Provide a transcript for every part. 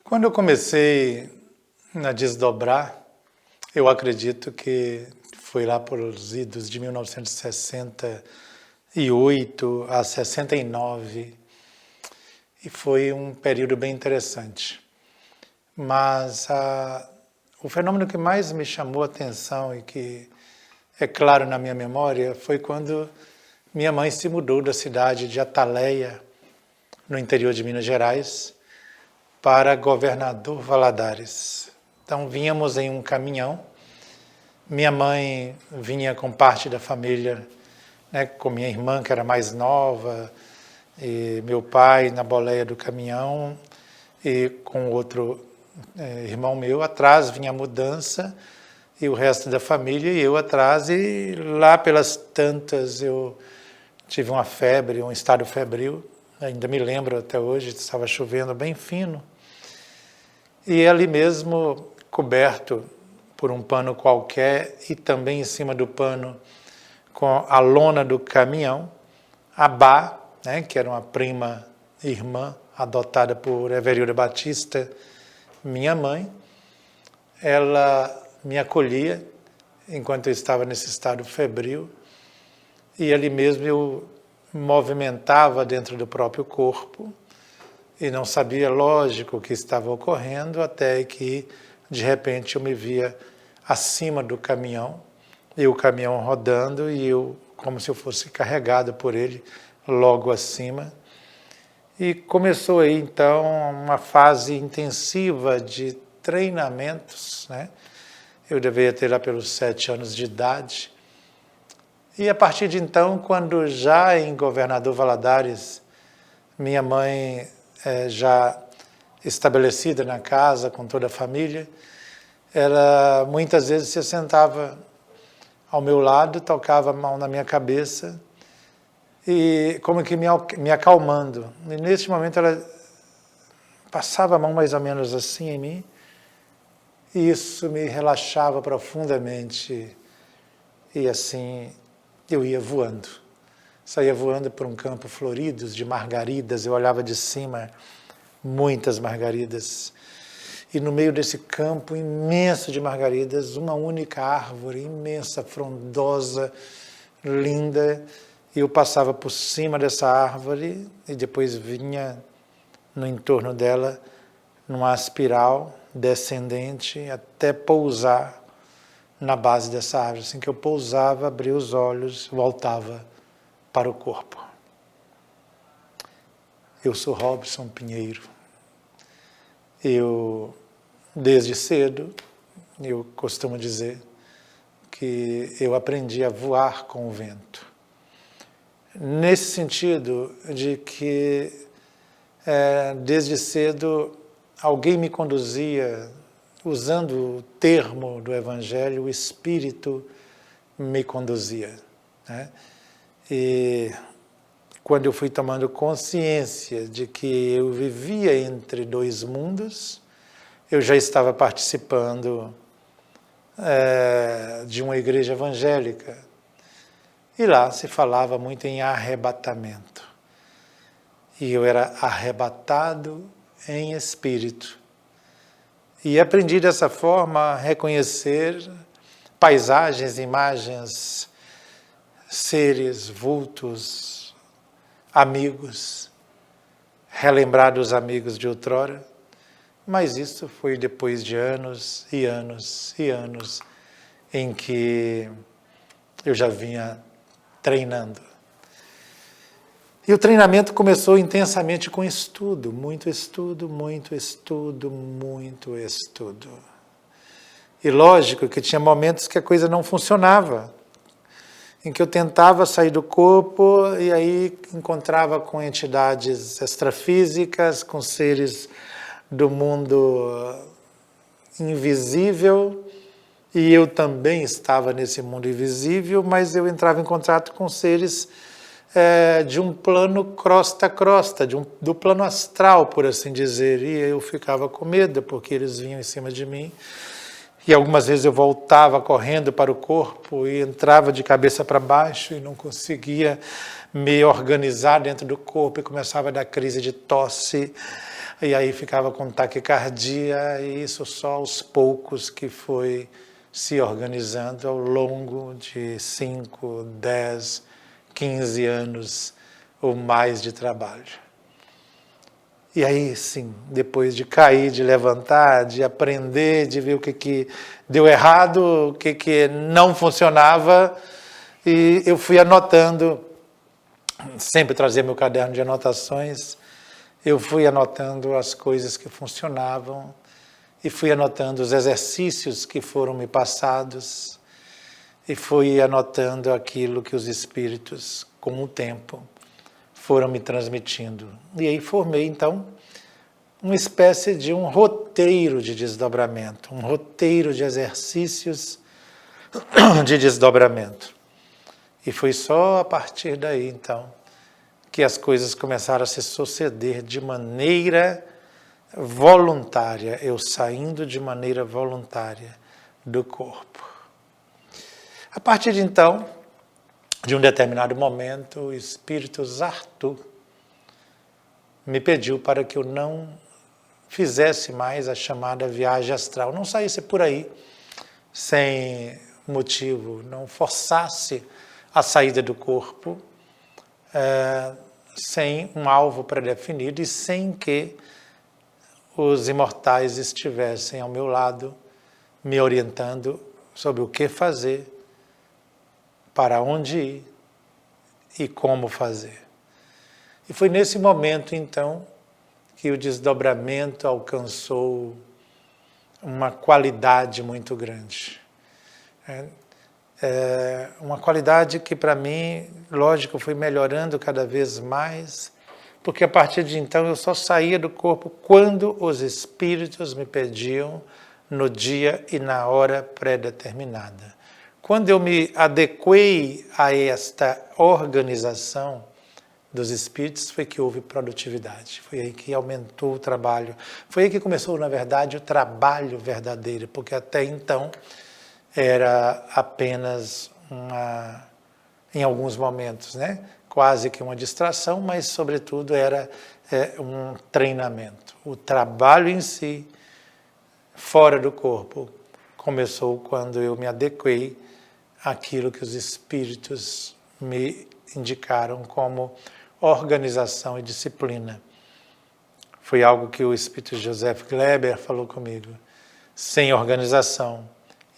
Quando eu comecei a desdobrar, eu acredito que foi lá por os idos de 1968 a 69, e foi um período bem interessante. Mas o fenômeno que mais me chamou a atenção e que é claro na minha memória foi quando minha mãe se mudou da cidade de Ataleia, no interior de Minas Gerais, para Governador Valadares. Então vínhamos em um caminhão, minha mãe vinha com parte da família, né, com minha irmã que era mais nova, e meu pai na boleia do caminhão, e com outro irmão meu. Atrás vinha a mudança e o resto da família, e eu atrás, e lá pelas tantas eu tive uma febre, um estado febril, ainda me lembro até hoje, estava chovendo bem fino, e ali mesmo, coberto por um pano qualquer, e também em cima do pano, com a lona do caminhão, a Bá, né, que era uma prima irmã, adotada por Everilda Batista, minha mãe, ela me acolhia enquanto eu estava nesse estado febril, e ali mesmo eu movimentava dentro do próprio corpo, e não sabia, lógico, o que estava ocorrendo, até que, de repente, eu me via acima do caminhão, e o caminhão rodando, e eu, como se eu fosse carregado por ele, logo acima. E começou aí, então, uma fase intensiva de treinamentos, né? Eu deveria ter lá pelos 7 anos de idade. E a partir de então, quando já em Governador Valadares, minha mãe já estabelecida na casa com toda a família, ela muitas vezes se sentava ao meu lado, tocava a mão na minha cabeça e como que me acalmando. E nesse momento ela passava a mão mais ou menos assim em mim, e isso me relaxava profundamente, e assim eu ia voando. Saía voando por um campo florido de margaridas, eu olhava de cima, muitas margaridas. E no meio desse campo imenso de margaridas, uma única árvore, imensa, frondosa, linda. E eu passava por cima dessa árvore e depois vinha no entorno dela, numa espiral descendente, até pousar na base dessa árvore. Assim que eu pousava, abria os olhos, voltava para o corpo. Eu sou Robson Pinheiro. Eu, desde cedo, eu costumo dizer que eu aprendi a voar com o vento. Nesse sentido de que, desde cedo, alguém me conduzia, usando o termo do Evangelho, o Espírito me conduzia, né? E quando eu fui tomando consciência de que eu vivia entre dois mundos, eu já estava participando de uma igreja evangélica. E lá se falava muito em arrebatamento. E eu era arrebatado em espírito. E aprendi dessa forma a reconhecer paisagens, imagens, seres, vultos, amigos, relembrar dos amigos de outrora, mas isso foi depois de anos e anos e anos em que eu já vinha treinando. E o treinamento começou intensamente com estudo, muito estudo, muito estudo, muito estudo. E lógico que tinha momentos que a coisa não funcionava, em que eu tentava sair do corpo e aí encontrava com entidades extrafísicas, com seres do mundo invisível, e eu também estava nesse mundo invisível, mas eu entrava em contato com seres de um plano crosta a crosta, do plano astral, por assim dizer, e eu ficava com medo, porque eles vinham em cima de mim. E algumas vezes eu voltava correndo para o corpo e entrava de cabeça para baixo e não conseguia me organizar dentro do corpo e começava a dar crise de tosse, e aí ficava com taquicardia, e isso só aos poucos que foi se organizando ao longo de 5, 10, 15 anos ou mais de trabalho. E aí sim, depois de cair, de levantar, de aprender, de ver o que deu errado, o que não funcionava, e eu fui anotando, sempre trazia meu caderno de anotações, eu fui anotando as coisas que funcionavam e fui anotando os exercícios que foram me passados e fui anotando aquilo que os espíritos, com o tempo, foram me transmitindo. E aí formei, então, uma espécie de um roteiro de desdobramento, um roteiro de exercícios de desdobramento. E foi só a partir daí, então, que as coisas começaram a se suceder de maneira voluntária, eu saindo de maneira voluntária do corpo. A partir de então, de um determinado momento, o Espírito Zartu me pediu para que eu não fizesse mais a chamada viagem astral, não saísse por aí sem motivo, não forçasse a saída do corpo, sem um alvo predefinido e sem que os imortais estivessem ao meu lado, me orientando sobre o que fazer, para onde ir e como fazer. E foi nesse momento, então, que o desdobramento alcançou uma qualidade muito grande. Uma qualidade que, para mim, lógico, foi melhorando cada vez mais, porque a partir de então eu só saía do corpo quando os espíritos me pediam no dia e na hora pré-determinada. Quando eu me adequei a esta organização dos espíritos, foi que houve produtividade, foi aí que aumentou o trabalho, foi aí que começou, na verdade, o trabalho verdadeiro, porque até então era apenas em alguns momentos, quase que uma distração, mas sobretudo era um treinamento. O trabalho em si, fora do corpo, começou quando eu me adequei àquilo que os espíritos me indicaram como organização e disciplina. Foi algo que o espírito Joseph Gleber falou comigo. Sem organização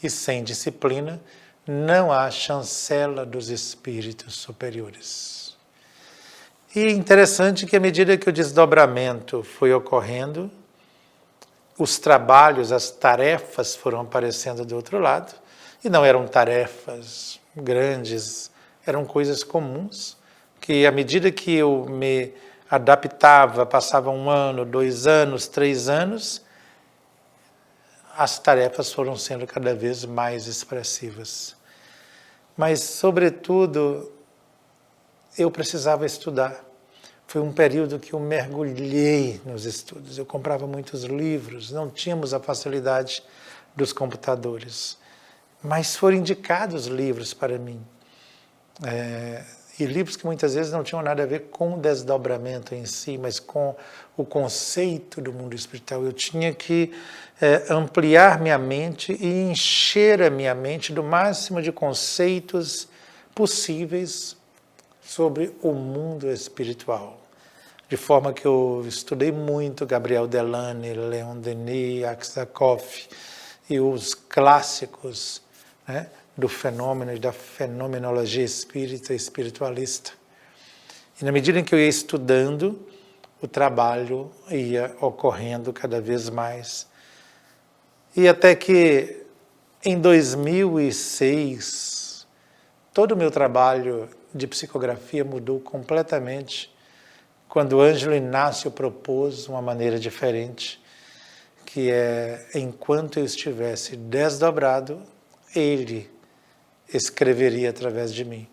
e sem disciplina, não há chancela dos espíritos superiores. E interessante que à medida que o desdobramento foi ocorrendo, os trabalhos, as tarefas foram aparecendo do outro lado, e não eram tarefas grandes, eram coisas comuns, que à medida que eu me adaptava, passava 1 ano, 2 anos, 3 anos, as tarefas foram sendo cada vez mais expressivas. Mas, sobretudo, eu precisava estudar. Foi um período que eu mergulhei nos estudos. Eu comprava muitos livros, não tínhamos a facilidade dos computadores. Mas foram indicados livros para mim. E livros que muitas vezes não tinham nada a ver com o desdobramento em si, mas com o conceito do mundo espiritual. Eu tinha que ampliar minha mente e encher a minha mente do máximo de conceitos possíveis sobre o mundo espiritual. De forma que eu estudei muito Gabriel Delane, Leon Denis, Aksakov e os clássicos, do fenômeno e da fenomenologia espírita e espiritualista. E na medida em que eu ia estudando, o trabalho ia ocorrendo cada vez mais. E até que em 2006, todo o meu trabalho de psicografia mudou completamente quando Ângelo Inácio propôs uma maneira diferente, que é, enquanto eu estivesse desdobrado, ele escreveria através de mim.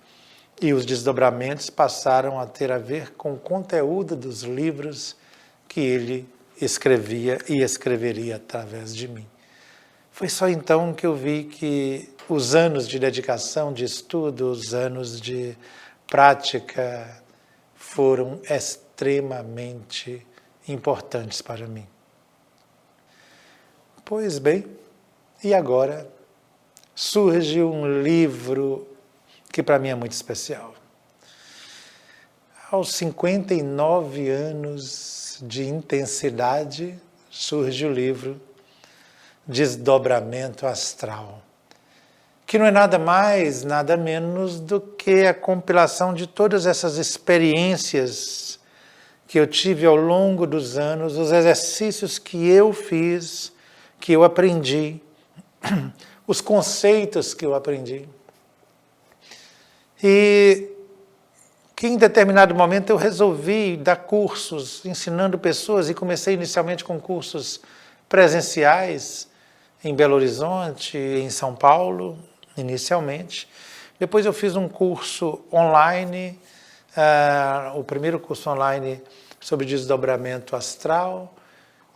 E os desdobramentos passaram a ter a ver com o conteúdo dos livros que ele escrevia e escreveria através de mim. Foi só então que eu vi que os anos de dedicação, de estudo, os anos de prática foram extremamente importantes para mim. Pois bem, e agora surge um livro que para mim é muito especial. Aos 59 anos de intensidade, surge o livro Desdobramento Astral, que não é nada mais, nada menos do que a compilação de todas essas experiências que eu tive ao longo dos anos, os exercícios que eu fiz, que eu aprendi, os conceitos que eu aprendi. E que em determinado momento eu resolvi dar cursos, ensinando pessoas, e comecei inicialmente com cursos presenciais em Belo Horizonte, em São Paulo, inicialmente. Depois eu fiz um curso online, o primeiro curso online sobre desdobramento astral.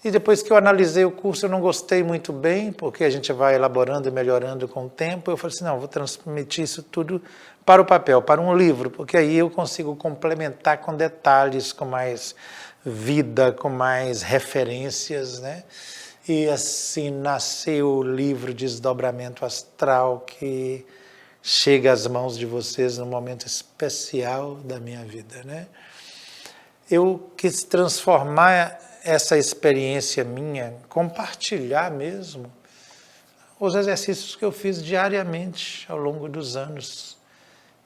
E depois que eu analisei o curso, eu não gostei muito bem, porque a gente vai elaborando e melhorando com o tempo. Eu falei assim, não, vou transmitir isso tudo para o papel, para um livro, porque aí eu consigo complementar com detalhes, com mais vida, com mais referências, né? E assim nasceu o livro Desdobramento Astral, que chega às mãos de vocês num momento especial da minha vida, né? Eu quis transformar essa experiência minha, compartilhar mesmo os exercícios que eu fiz diariamente ao longo dos anos.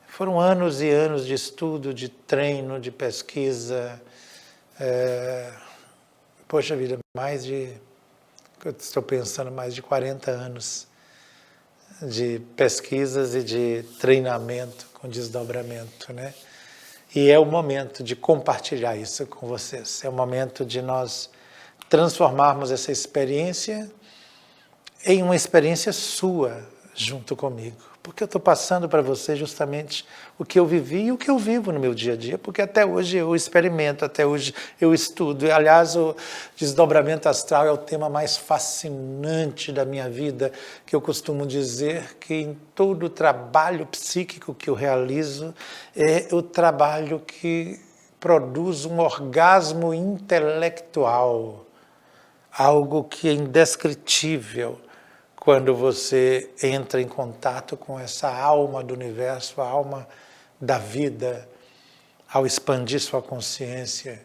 Foram anos e anos de estudo, de treino, de pesquisa. Poxa vida, eu estou pensando, mais de 40 anos de pesquisas e de treinamento com desdobramento, né? E é o momento de compartilhar isso com vocês. É o momento de nós transformarmos essa experiência em uma experiência sua, junto comigo. Porque eu estou passando para você justamente o que eu vivi e o que eu vivo no meu dia a dia, porque até hoje eu experimento, até hoje eu estudo. Aliás, o desdobramento astral é o tema mais fascinante da minha vida, que eu costumo dizer que em todo o trabalho psíquico que eu realizo, é o trabalho que produz um orgasmo intelectual, algo que é indescritível, quando você entra em contato com essa alma do universo, a alma da vida, ao expandir sua consciência.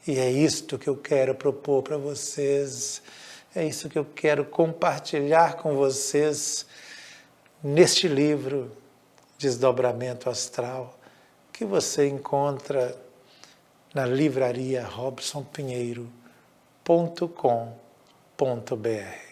E é isto que eu quero propor para vocês, é isso que eu quero compartilhar com vocês neste livro, Desdobramento Astral, que você encontra na livraria robsonpinheiro.com.br.